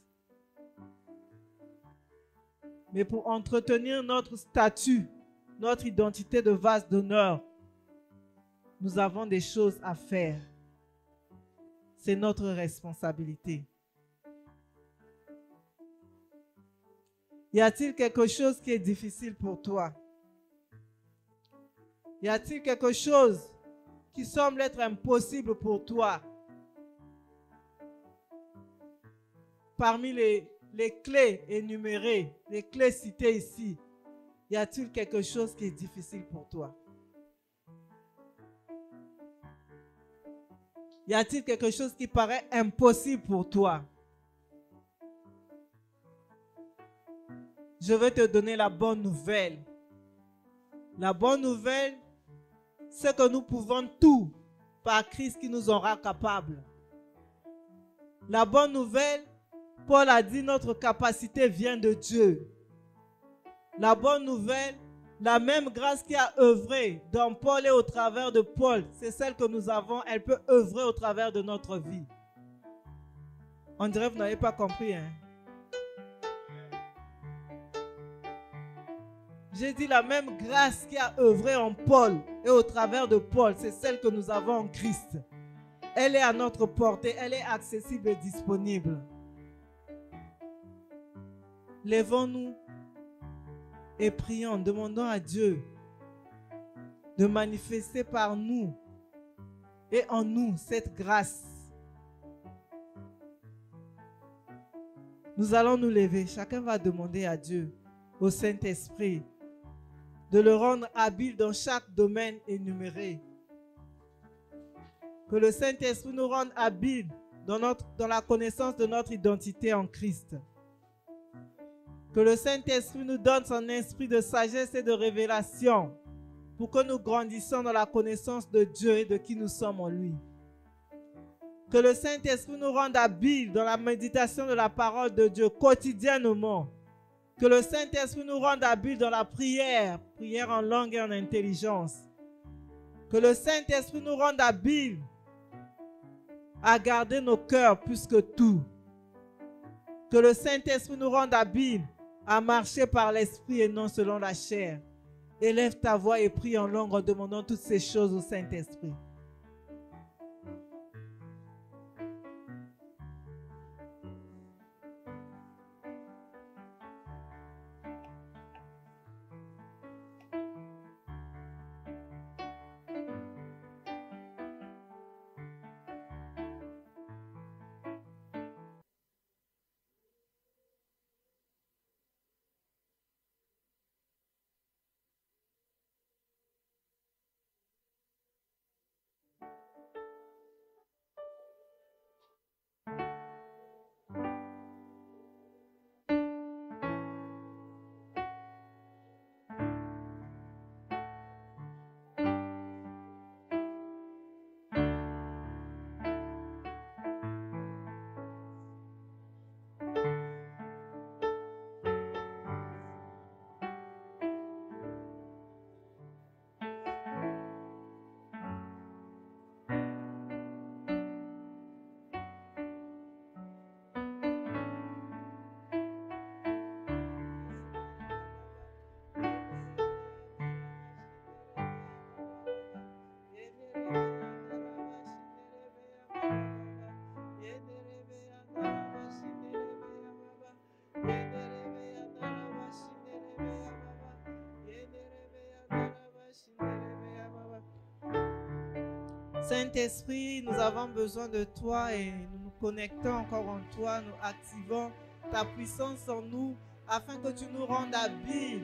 Mais pour entretenir notre statut, notre identité de vase d'honneur, nous avons des choses à faire. C'est notre responsabilité. Y a-t-il quelque chose qui est difficile pour toi? Y a-t-il quelque chose qui semble être impossible pour toi? Parmi les clés énumérées, les clés citées ici, y a-t-il quelque chose qui est difficile pour toi? Y a-t-il quelque chose qui paraît impossible pour toi? Je vais te donner la bonne nouvelle. La bonne nouvelle, c'est que nous pouvons tout par Christ qui nous en rend capables. La bonne nouvelle, Paul a dit, notre capacité vient de Dieu. La bonne nouvelle, La même grâce qui a œuvré dans Paul et au travers de Paul, c'est celle que nous avons, elle peut œuvrer au travers de notre vie. On dirait que vous n'avez pas compris, hein? J'ai dit la même grâce qui a œuvré en Paul et au travers de Paul, c'est celle que nous avons en Christ. Elle est à notre portée, elle est accessible et disponible. Lèvons-nous et prions, demandons à Dieu de manifester par nous et en nous cette grâce. Nous allons nous lever, chacun va demander à Dieu, au Saint-Esprit, de le rendre habile dans chaque domaine énuméré. Que le Saint-Esprit nous rende habiles dans la connaissance de notre identité en Christ. Que le Saint-Esprit nous donne son esprit de sagesse et de révélation pour que nous grandissions dans la connaissance de Dieu et de qui nous sommes en lui. Que le Saint-Esprit nous rende habiles dans la méditation de la parole de Dieu quotidiennement. Que le Saint-Esprit nous rende habiles dans la prière, prière en langue et en intelligence. Que le Saint-Esprit nous rende habiles à garder nos cœurs plus que tout. Que le Saint-Esprit nous rende habiles à marcher par l'Esprit et non selon la chair. Élève ta voix et prie en langue en demandant toutes ces choses au Saint-Esprit. Saint-Esprit, nous avons besoin de toi et nous nous connectons encore en toi, nous activons ta puissance en nous afin que tu nous rendes habiles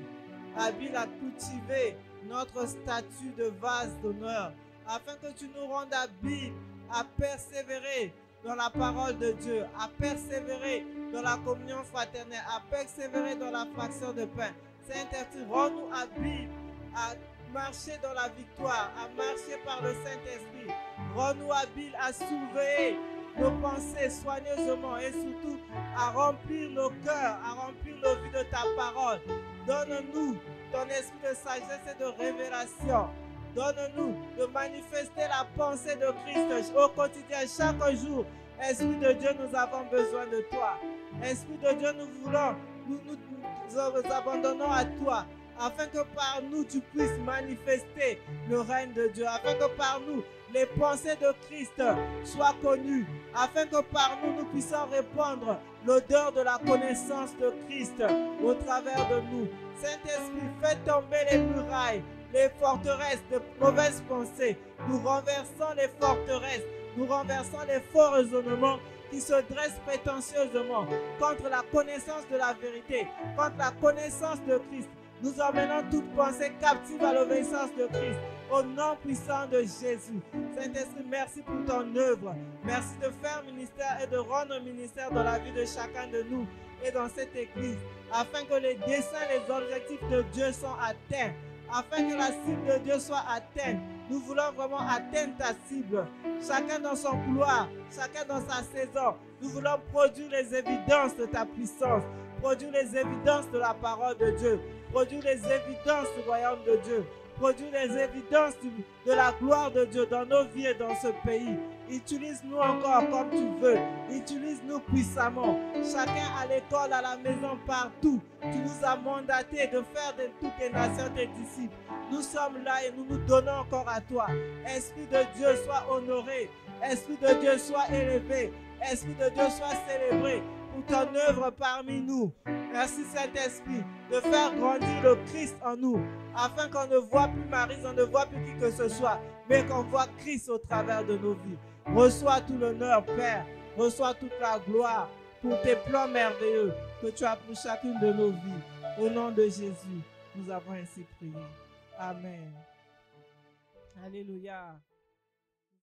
à cultiver notre statut de vase d'honneur, afin que tu nous rendes habiles à persévérer dans la parole de Dieu, à persévérer dans la communion fraternelle, à persévérer dans la fraction de pain. Saint-Esprit, rends-nous habiles à marcher dans la victoire, à marcher par le Saint-Esprit. Rends-nous habiles à surveiller nos pensées soigneusement et surtout à remplir nos cœurs, à remplir nos vies de ta parole. Donne-nous ton esprit de sagesse et de révélation. Donne-nous de manifester la pensée de Christ au quotidien, chaque jour. Esprit de Dieu, nous avons besoin de toi. Esprit de Dieu, nous abandonnons à toi, afin que par nous, tu puisses manifester le règne de Dieu, afin que par nous, les pensées de Christ soient connues, afin que par nous, nous puissions répandre l'odeur de la connaissance de Christ au travers de nous. Saint-Esprit, fais tomber les murailles, les forteresses de mauvaises pensées. Nous renversons les forteresses, nous renversons les faux raisonnements qui se dressent prétentieusement contre la connaissance de la vérité, contre la connaissance de Christ. Nous emmenons toute pensée captive à l'obéissance de Christ, au nom puissant de Jésus. Saint-Esprit, merci pour ton œuvre. Merci de faire ministère et de rendre ministère dans la vie de chacun de nous et dans cette église, afin que les desseins, les objectifs de Dieu soient atteints, afin que la cible de Dieu soit atteinte. Nous voulons vraiment atteindre ta cible, chacun dans son couloir, chacun dans sa saison. Nous voulons produire les évidences de ta puissance, Produis les évidences de la parole de Dieu. Produis les évidences du royaume de Dieu. Produis les évidences de la gloire de Dieu dans nos vies et dans ce pays. Utilise-nous encore comme tu veux. Utilise-nous puissamment. Chacun à l'école, à la maison, partout. Tu nous as mandatés de faire de toutes les nations tes disciples. Nous sommes là et nous nous donnons encore à toi. Esprit de Dieu, sois honoré. Esprit de Dieu, sois élevé. Esprit de Dieu, sois célébré pour ton œuvre parmi nous. Merci Saint-Esprit de faire grandir le Christ en nous, afin qu'on ne voit plus Marie, on ne voit plus qui que ce soit, mais qu'on voit Christ au travers de nos vies. Reçois tout l'honneur, Père. Reçois toute la gloire pour tes plans merveilleux que tu as pour chacune de nos vies. Au nom de Jésus, nous avons ainsi prié. Amen. Alléluia.